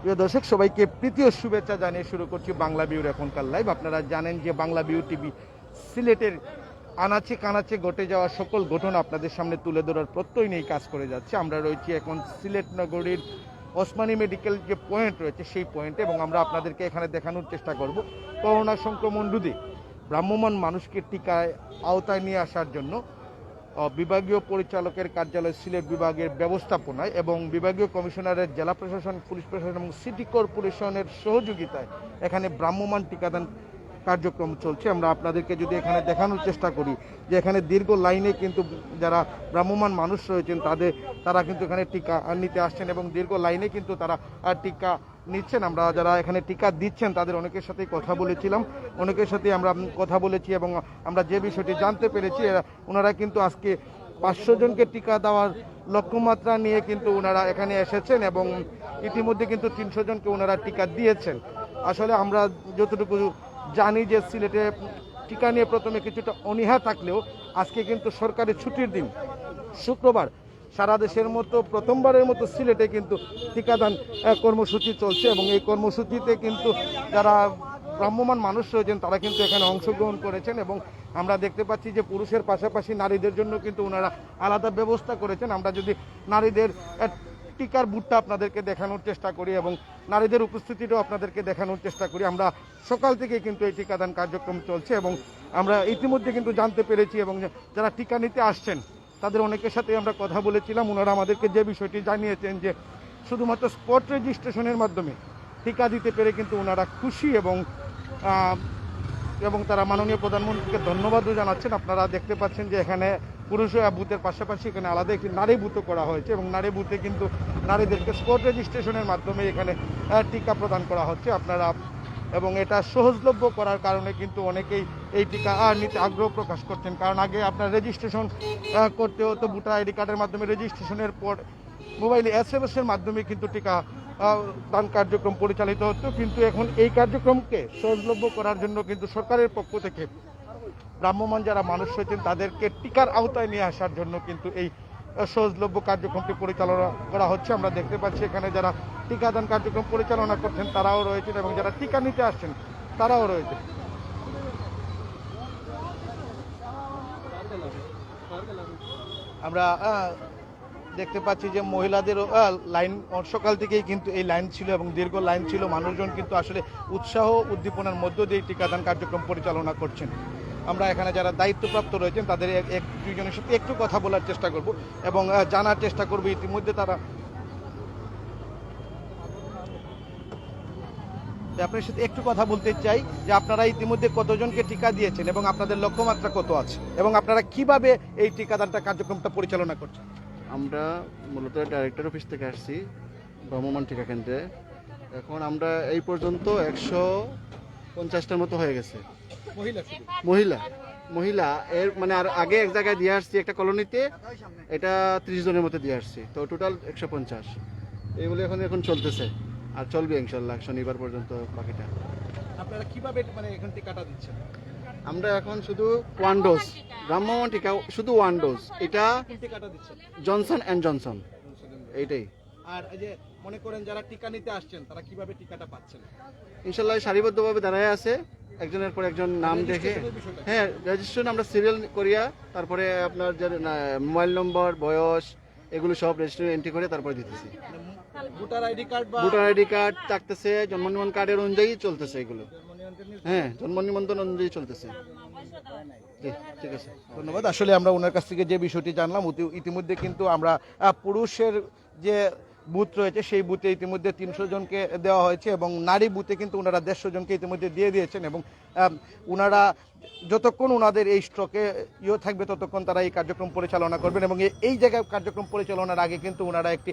প্রিয় দর্শক, সবাইকে প্রীতি ও শুভেচ্ছা জানিয়ে শুরু করছি বাংলা বিউর এখনকার লাইভ। আপনারা জানেন যে বাংলা বিউ টিভি সিলেটের আনাচে কানাচে ঘটে যাওয়া সকল ঘটনা আপনাদের সামনে তুলে ধরার প্রত্যয় নিয়ে কাজ করে যাচ্ছে। আমরা রয়েছি এখন সিলেট নগরীর ওসমানী মেডিকেল যে পয়েন্ট রয়েছে সেই পয়েন্টে, এবং আমরা আপনাদেরকে এখানে দেখানোর চেষ্টা করব করোনা সংক্রমণ রোধে ভ্রাম্যমাণ মানুষকে টিকায় আওতায় নিয়ে আসার জন্য বিভাগীয় পরিচালকের কার্যালয় সিলেট বিভাগের ব্যবস্থাপনায় এবং বিভাগীয় কমিশনারের জেলা প্রশাসন, পুলিশ প্রশাসন এবং সিটি কর্পোরেশনের সহযোগিতায় এখানে ভ্রাম্যমাণ টিকাদান কার্যক্রম চলছে। আমরা আপনাদেরকে যদি এখানে দেখানোর চেষ্টা করি যে এখানে দীর্ঘ লাইনে কিন্তু যারা ভ্রাম্যমাণ মানুষ রয়েছেন তারা কিন্তু এখানে টিকা নিতে আসছেন এবং দীর্ঘ লাইনে কিন্তু তারা টিকা নিচ্ছেন। আমরা যারা এখানে টিকা দিচ্ছেন তাদের অনেকের সাথেই কথা বলেছিলাম, অনেকের সাথে আমরা কথা বলেছি এবং আমরা যে বিষয়টি জানতে পেরেছি ওনারা কিন্তু আজকে 500 জনকে টিকা দেওয়ার লক্ষ্যমাত্রা নিয়ে কিন্তু ওনারা এখানে এসেছেন এবং ইতিমধ্যে কিন্তু 300 জনকে ওনারা টিকা দিয়েছেন। আসলে আমরা যতটুকু জানি যে সিলেটে টিকা নিয়ে প্রথমে কিছুটা অনীহা থাকলেও আজকে কিন্তু সরকারি ছুটির দিন শুক্রবার সারা দেশের মতো প্রথমবারের মতো সিলেটে কিন্তু টিকাদান কর্মসূচি চলছে এবং এই কর্মসূচিতে কিন্তু যারা ভ্রাম্যমাণ মানুষ রয়েছেন তারা কিন্তু এখানে অংশগ্রহণ করেছেন এবং আমরা দেখতে পাচ্ছি যে পুরুষের পাশাপাশি নারীদের জন্য কিন্তু ওনারা আলাদা ব্যবস্থা করেছেন। আমরা যদি নারীদের টিকার বুথটা আপনাদেরকে দেখানোর চেষ্টা করি এবং নারীদের উপস্থিতিটাও আপনাদেরকে দেখানোর চেষ্টা করি। আমরা সকাল থেকে কিন্তু এই টিকাদান কার্যক্রম চলছে এবং আমরা ইতিমধ্যে কিন্তু জানতে পেরেছি এবং যারা টিকা নিতে আসছেন তাদের অনেকের সাথে আমরা কথা বলেছিলাম। ওনারা আমাদেরকে যে বিষয়টি জানিয়েছেন যে শুধুমাত্র স্পট রেজিস্ট্রেশনের মাধ্যমে টিকা দিতে পেরে কিন্তু ওনারা খুশি এবং তারা মাননীয় প্রধানমন্ত্রীকে ধন্যবাদও জানাচ্ছেন। আপনারা দেখতে পাচ্ছেন যে এখানে পুরুষ বুথের পাশাপাশি এখানে আলাদা একটি নারী বুথও করা হয়েছে এবং নারী বুথে কিন্তু নারীদেরকে স্পট রেজিস্ট্রেশনের মাধ্যমে এখানে টিকা প্রদান করা হচ্ছে। আপনারা এবং এটা সহজলভ্য করার কারণে কিন্তু অনেকেই এই টিকা নিতে আগ্রহ প্রকাশ করছেন, কারণ আগে আপনার রেজিস্ট্রেশন করতে হতো ভোটার আইডি কার্ডের মাধ্যমে, রেজিস্ট্রেশনের পর মোবাইলে SMS এর মাধ্যমে কিন্তু টিকা দান কার্যক্রম পরিচালিত হতো। কিন্তু এখন এই কার্যক্রমকে সহজলভ্য করার জন্য কিন্তু সরকারের পক্ষ থেকে ভ্রাম্যমাণ যারা মানুষ রয়েছেন তাদেরকে টিকার আওতায় নিয়ে আসার জন্য কিন্তু এই সহজলভ্য কার্যক্রমটি পরিচালনা করা হচ্ছে। আমরা দেখতে পাচ্ছি এখানে যারা টিকাদান কার্যক্রম পরিচালনা করছেন তারাও রয়েছেন এবং যারা টিকা নিতে আসছেন তারাও রয়েছে। আমরা দেখতে পাচ্ছি যে মহিলাদের লাইন সকাল থেকেই কিন্তু এই লাইন ছিল এবং দীর্ঘ লাইন ছিল। মানুষজন কিন্তু আসলে উৎসাহ উদ্দীপনার মধ্য দিয়ে টিকাদান কার্যক্রম পরিচালনা করছেন। আমরা এখানে যারা দায়িত্বপ্রাপ্ত রয়েছেন তাদের এক দুইজনের সাথে একটু কথা বলার চেষ্টা করব এবং জানার চেষ্টা করব ইতিমধ্যে তারা আপনার সাথে একটু কথা বলতে চাই যে আপনারা ইতিমধ্যে কতজনকে টিকা দিয়েছেন এবং আপনাদের লক্ষ্যমাত্রা কত আছে এবং আপনারা কিভাবে এই টিকাদানটা কার্যক্রমটা পরিচালনা করছেন। আমরা মূলত ডাইরেক্টর অফিস থেকে আসছি ভ্রাম্যমাণ টিকা কেন্দ্রে। এখন আমরা এই পর্যন্ত 150টার মতো হয়ে গেছে। মহিলা এর মানে আর আগে এক জায়গায় দিয়ে আসছি একটা কলোনিতে, এটা 30 জনের মতো দিয়ে আসছি, তো টোটাল 150। এইগুলো এখন চলতেছে আর চলবে ইনশাল্লাহ শনিবার পর্যন্ত বাকিটা। আপনারা কিভাবে মানে এখন টিকাটা দিচ্ছেন? আমরা এখন শুধু 1 ডোজ ভ্রাম্যমাণ টিকা, শুধু 1 ডোজ। এটা টিকাটা দিচ্ছেন জনসন অ্যান্ড জনসন, এইটাই। আর এই যে মনে করেন যারা টিকা নিতে আসছেন তারা কিভাবে টিকাটা পাচ্ছেন? ইনশাল্লাহ সারিবদ্ধভাবে দাঁড়ায় আছে, একজনের পর একজন নাম দেখে। হ্যাঁ, রেজিস্ট্রেশন আমরা সিরিয়াল করিয়া, তারপরে আপনার যে মোবাইল নম্বর, বয়স, এগুলো সব রেজিস্ট্রেশন এন্ট্রি করে তারপরে দিতেছি। ভোটার আইডি কার্ড থাকতেছে, জন্ম নিবন্ধন কার্ডের অনুযায়ী চলতেছে এগুলো। হ্যাঁ, জন্ম নিবন্ধন অনুযায়ী চলতেছে। ঠিক আছে, ধন্যবাদ। আসলে আমরা ওনার কাছ থেকে যে বিষয়টি জানলাম, ইতিমধ্যে কিন্তু আমরা পুরুষের যে বুথ রয়েছে সেই বুথে ইতিমধ্যে 300 জনকে দেওয়া হয়েছে এবং নারী বুথে কিন্তু ওনারা 150 জনকে ইতিমধ্যে দিয়ে দিয়েছেন এবং ওনারা যতক্ষণ ওনাদের এই স্ট্রোকে থাকবে ততক্ষণ তারা এই কার্যক্রম পরিচালনা করবেন এবং এই জায়গায় কার্যক্রম পরিচালনার আগে কিন্তু ওনারা একটি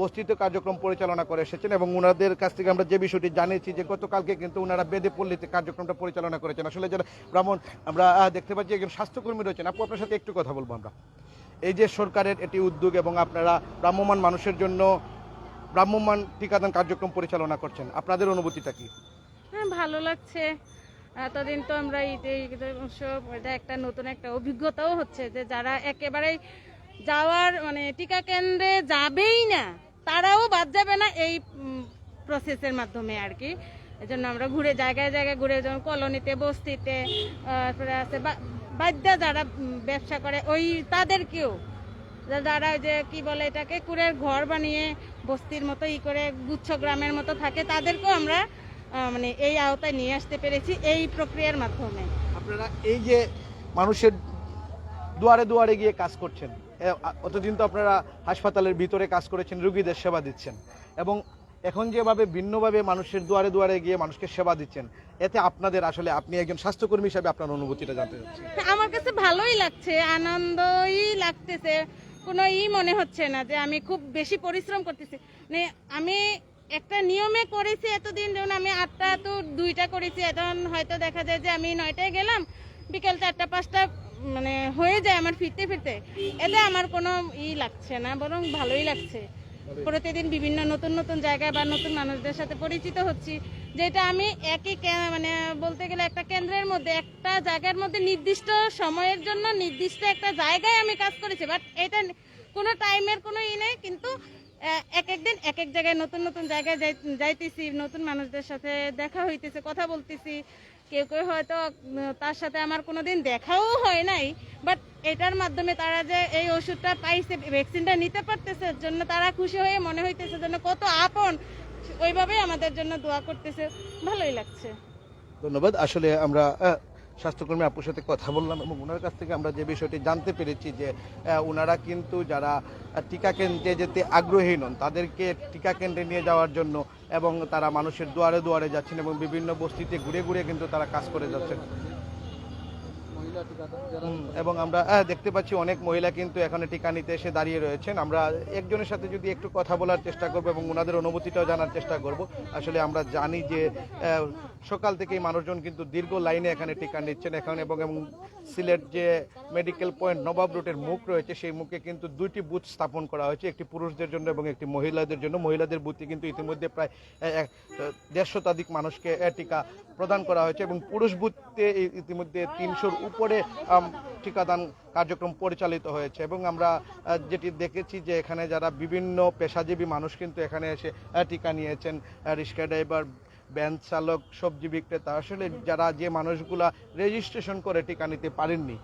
বস্তিতে কার্যক্রম পরিচালনা করে এসেছেন এবং ওনাদের কাছ থেকে আমরা যে বিষয়টি জানিয়েছি যে গতকালকে কিন্তু ওনারা বেদেপল্লীতে কার্যক্রমটা পরিচালনা করেছেন। আসলে যারা ব্রাহ্মণ আমরা দেখতে পাচ্ছি একজন স্বাস্থ্যকর্মী রয়েছেন, আপু আপনার সাথে একটু কথা বলবো আমরা। এই যে সরকারের এটি উদ্যোগ এবং আপনারা ভ্রাম্যমাণ মানুষের জন্য ভ্রাম্যমাণ টিকাদান কার্যক্রম পরিচালনা করছেন, আপনাদের অনুভূতিটা কি? হ্যাঁ, ভালো লাগছে। এতদিন তো আমরা এটা একটা নতুন একটা অভিজ্ঞতাও হচ্ছে যে যারা একেবারেই যাওয়ার মানে টিকা কেন্দ্রে যাবেই না তারাও বাদ যাবে না এই প্রসেসের মাধ্যমে আর কি। এজন্য আমরা ঘুরে জায়গায় জায়গায় ঘুরে, যেমন কলোনিতে, বস্তিতে, তারপরে আছে বাদ্যা যারা ব্যবসা করে ওই তাদেরকেও, যারা ওই যে কি বলে এটাকে কুড়ের ঘর বানিয়ে বস্তির মতো করে গুচ্ছ গ্রামের মতো থাকে, তাদেরকেও আমরা মানে এই আওতায় নিয়ে আসতে পেরেছি এই প্রক্রিয়ার মাধ্যমে। আপনারা এই যে মানুষের দুয়ারে দুয়ারে গিয়ে কাজ করছেন, অতদিন তো আপনারা হাসপাতালের ভিতরে কাজ করেছেন, রোগীদের সেবা দিচ্ছেন, এবং এখন যেভাবে ভিন্নভাবে মানুষের দুয়ারে দুয়ারে গিয়ে মানুষকে সেবা দিচ্ছেন, এতে আপনাদের আসলে, আপনি একজন স্বাস্থ্যকর্মী হিসাবে আপনার অনুভূতিটা জানতে চাচ্ছি। আমার কাছে ভালোই লাগছে, আনন্দই লাগতেছে, কোনো মনে হচ্ছে না যে আমি খুব বেশি পরিশ্রম করতেছি। মানে আমি একটা নিয়মে করেছি এতদিন, যেমন আমি 8টা তো 2টা করেছি, এখন হয়তো দেখা যায় যে আমি 9টায় গেলাম, বিকেল 4টা 5টা মানে হয়ে যায় আমার ফিরতে ফিরতে। এতে আমার কোনো লাগছে না, বরং ভালোই লাগছে। প্রতিদিন বিভিন্ন নতুন নতুন জায়গায় বা নতুন মানুষদের সাথে পরিচিত হচ্ছি, যেটা আমি একই মানে বলতে গেলে একটা কেন্দ্রের মধ্যে, একটা জায়গার মধ্যে নির্দিষ্ট সময়ের জন্য নির্দিষ্ট একটা জায়গায় আমি কাজ করেছি, বাট এটা কোনো টাইমের কোনো নেই, কিন্তু এক এক দিন এক এক জায়গায় নতুন নতুন জায়গায় যাইতেছি, নতুন মানুষদের সাথে দেখা হইতেছে, কথা বলতেছি। কেউ কেউ হয়তো তার সাথে আমার কোনোদিন দেখাও হয় নাই, বাট এটার মাধ্যমে তারা যে এই ওষুধটা পাইছে, ভ্যাকসিনটা নিতে পারতেছে, এর জন্য তারা খুশি হয়ে মনে হইতেছে যেন কত আপন, ওইভাবেই আমাদের জন্য দোয়া করতেছে। ভালোই লাগছে। ধন্যবাদ। আসলে আমরা স্বাস্থ্যকর্মী আপুর সাথে কথা বললাম এবং ওনার কাছ থেকে আমরা যে বিষয়টি জানতে পেরেছি যে ওনারা কিন্তু যারা টিকা কেন্দ্রে যেতে আগ্রহী নন, তাদেরকে টিকা কেন্দ্রে নিয়ে যাওয়ার জন্য, এবং তারা মানুষের দুয়ারে দুয়ারে যাচ্ছেন এবং বিভিন্ন বস্তিতে ঘুরে ঘুরে কিন্তু তারা কাজ করে যাচ্ছেন। এবং আমরা দেখতে পাচ্ছি অনেক মহিলা কিন্তু এখানে টিকা নিতে এসে দাঁড়িয়ে রয়েছেন। আমরা একজনের সাথে যদি একটু কথা বলার চেষ্টা করব এবং ওনাদের অনুভূতিটাও জানার চেষ্টা করব। আসলে আমরা জানি যে সকাল থেকেই মানুষজন কিন্তু দীর্ঘ লাইনে এখানে টিকা নিচ্ছেন এবং সিলেট যে মেডিকেল পয়েন্ট নবাব রোডের মুখ রয়েছে, সেই মুখে কিন্তু 2টি বুথ স্থাপন করা হয়েছে, একটি পুরুষদের জন্য এবং একটি মহিলাদের জন্য। মহিলাদের বুথে কিন্তু ইতিমধ্যে প্রায় 150 শতাধিক মানুষকে টিকা প্রদান করা হয়েছে এবং পুরুষ বুথে ইতিমধ্যে 300-র উপরে টিকাদান কার্যক্রম পরিচালিত হয়েছে। এবং আমরা যেটি দেখেছি যে এখানে যারা বিভিন্ন পেশাজীবী মানুষ কিন্তু এখানে এসে টিকা নিয়েছেন, রিক্সা ড্রাইভার, ভ্যান চালক, সবজি বিক্রেতা, আসলে যারা যে মানুষগুলা রেজিস্ট্রেশন করে টিকা নিতে পারেননি,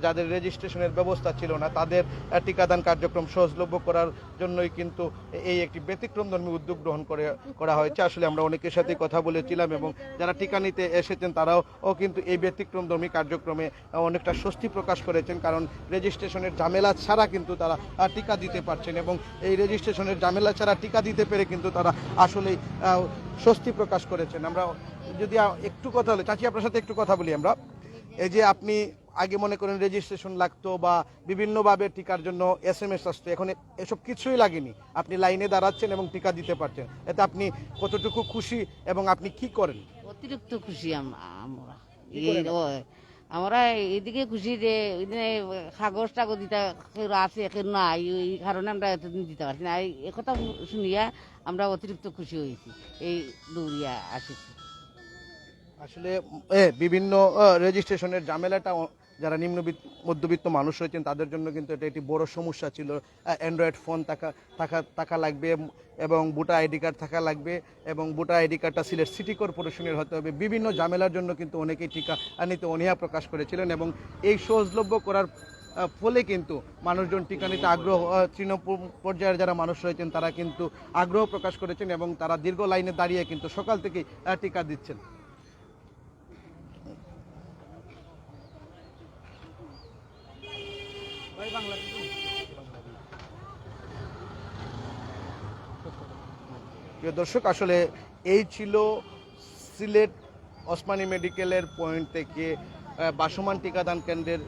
যাদের রেজিস্ট্রেশনের ব্যবস্থা ছিল না, তাদের টিকাদান কার্যক্রম সহজলভ্য করার জন্যই কিন্তু এই একটি ব্যতিক্রমধর্মী উদ্যোগ গ্রহণ করা হয়েছে। আসলে আমরা অনেকের সাথে কথা বলেছিলাম এবং যারা টিকা নিতে এসেছেন তারাও কিন্তু এই ব্যতিক্রমধর্মী কার্যক্রমে অনেকটা স্বস্তি প্রকাশ করেছেন, কারণ রেজিস্ট্রেশনের ঝামেলা ছাড়া কিন্তু তারা টিকা দিতে পারছেন এবং এই রেজিস্ট্রেশনের ঝামেলা ছাড়া টিকা দিতে পেরে কিন্তু তারা আসলেই স্বস্তি প্রকাশ করেছেন। আমরা যদি একটু কথা বলি, চাচি আপনার সাথে একটু কথা বলি আমরা। এই যে আপনি আগে মনে করেন রেজিস্ট্রেশন লাগতো বা বিভিন্নভাবে টিকার জন্য SMS আসতো, এখন এসব কিছুই লাগেনি, আপনি লাইনে দাঁড়াচ্ছেন এবং টিকা দিতে পারছেন, এতে আপনি কতটুকু খুশি এবং আপনি কি করেন? অতিরিক্ত খুশি আমরা এদিকে খুশি যে কাগজ টাগজ দিতে আছে নাই, এই কারণে আমরা এতদিন দিতে পারছি না। এই কথা শুনিয়া আমরা অতিরিক্ত খুশি হয়েছি, এই দৌড়িয়া আসেছি। আসলে বিভিন্ন রেজিস্ট্রেশনের ঝামেলাটা যারা মধ্যবিত্ত মানুষ রয়েছেন তাদের জন্য কিন্তু এটা একটি বড় সমস্যা ছিল। অ্যান্ড্রয়েড ফোন থাকা লাগবে এবং ভোটার আইডি কার্ড থাকা লাগবে এবং ভোটার আইডি কার্ডটা সিলেট সিটি কর্পোরেশনের হতে হবে। বিভিন্ন ঝামেলার জন্য কিন্তু অনেকেই টিকা নিতে অনীহা প্রকাশ করেছিলেন এবং এই সহজলভ্য করার ফলে কিন্তু মানুষজন টিকা নিতে আগ্রহ, তৃণমূল পর্যায়ের যারা মানুষ রয়েছেন তারা কিন্তু আগ্রহ প্রকাশ করেছেন এবং তারা দীর্ঘ লাইনে দাঁড়িয়ে কিন্তু সকাল থেকেই টিকা দিচ্ছেন। প্রিয় দর্শক, আসলে এই ছিল সিলেট ওসমানী মেডিকেলের পয়েন্ট থেকে ভাসমান টিকাদান কেন্দ্রের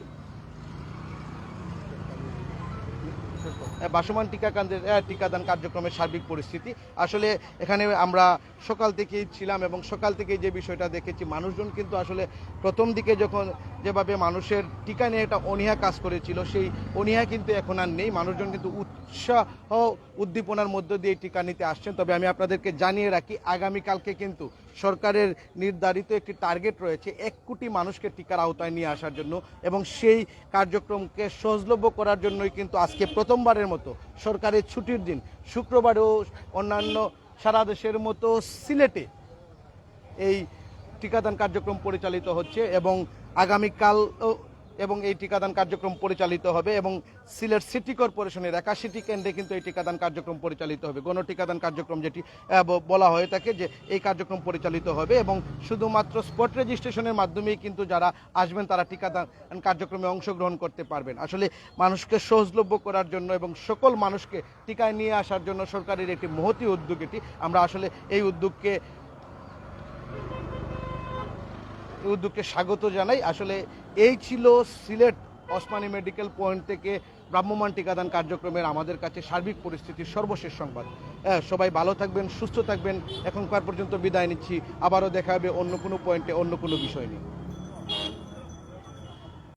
টিকাদান কার্যক্রমের সার্বিক পরিস্থিতি। আসলে এখানে আমরা সকাল থেকেই ছিলাম এবং সকাল থেকেই যে বিষয়টা দেখেছি, মানুষজন কিন্তু আসলে প্রথম দিকে যখন যেভাবে মানুষের টিকা নিয়ে একটা অনীহা কাজ করেছিল, সেই অনীহা কিন্তু এখন আর নেই। মানুষজন কিন্তু উৎসাহ উদ্দীপনার মধ্য দিয়ে টিকা নিতে আসছেন। তবে আমি আপনাদেরকে জানিয়ে রাখি, আগামীকালকে কিন্তু সরকারের নির্ধারিত একটি টার্গেট রয়েছে 1 কোটি মানুষকে টিকার আওতায় নিয়ে আসার জন্য এবং সেই কার্যক্রমকে সহজলভ্য করার জন্যই কিন্তু আজকে প্রথমবারের মতো সরকারের ছুটির দিন শুক্রবারেও অন্যান্য সারা দেশের মতো সিলেটে এই টিকাদান কার্যক্রম পরিচালিত হচ্ছে এবং আগামীকাল এবং এই টিকাদান কার্যক্রম পরিচালিত হবে এবং সিলেট সিটি কর্পোরেশনের 81টি কেন্দ্রে কিন্তু এই টিকাদান কার্যক্রম পরিচালিত হবে। গণ টিকাদান কার্যক্রম যেটি বলা হয়ে থাকে যে এই কার্যক্রম পরিচালিত হবে এবং শুধুমাত্র স্পট রেজিস্ট্রেশনের মাধ্যমেই কিন্তু যারা আসবেন তারা টিকাদান কার্যক্রমে অংশগ্রহণ করতে পারবেন। আসলে মানুষকে সহজলভ্য করার জন্য এবং সকল মানুষকে টিকায় নিয়ে আসার জন্য সরকারের একটি মহতী উদ্যোগ এটি। আমরা আসলে এই উদ্যোগকে স্বাগত জানাই। আসলে এই ছিল সিলেট ওসমানী মেডিকেল পয়েন্ট থেকে ভ্রাম্যমাণ টিকাদান কার্যক্রমের আমাদের কাছে সার্বিক পরিস্থিতির সর্বশেষ সংবাদ। সবাই ভালো থাকবেন, সুস্থ থাকবেন। এখনকার পর্যন্ত বিদায় নিচ্ছি। আবারও দেখা হবে অন্য কোনো পয়েন্টে অন্য কোনো বিষয় নিয়ে।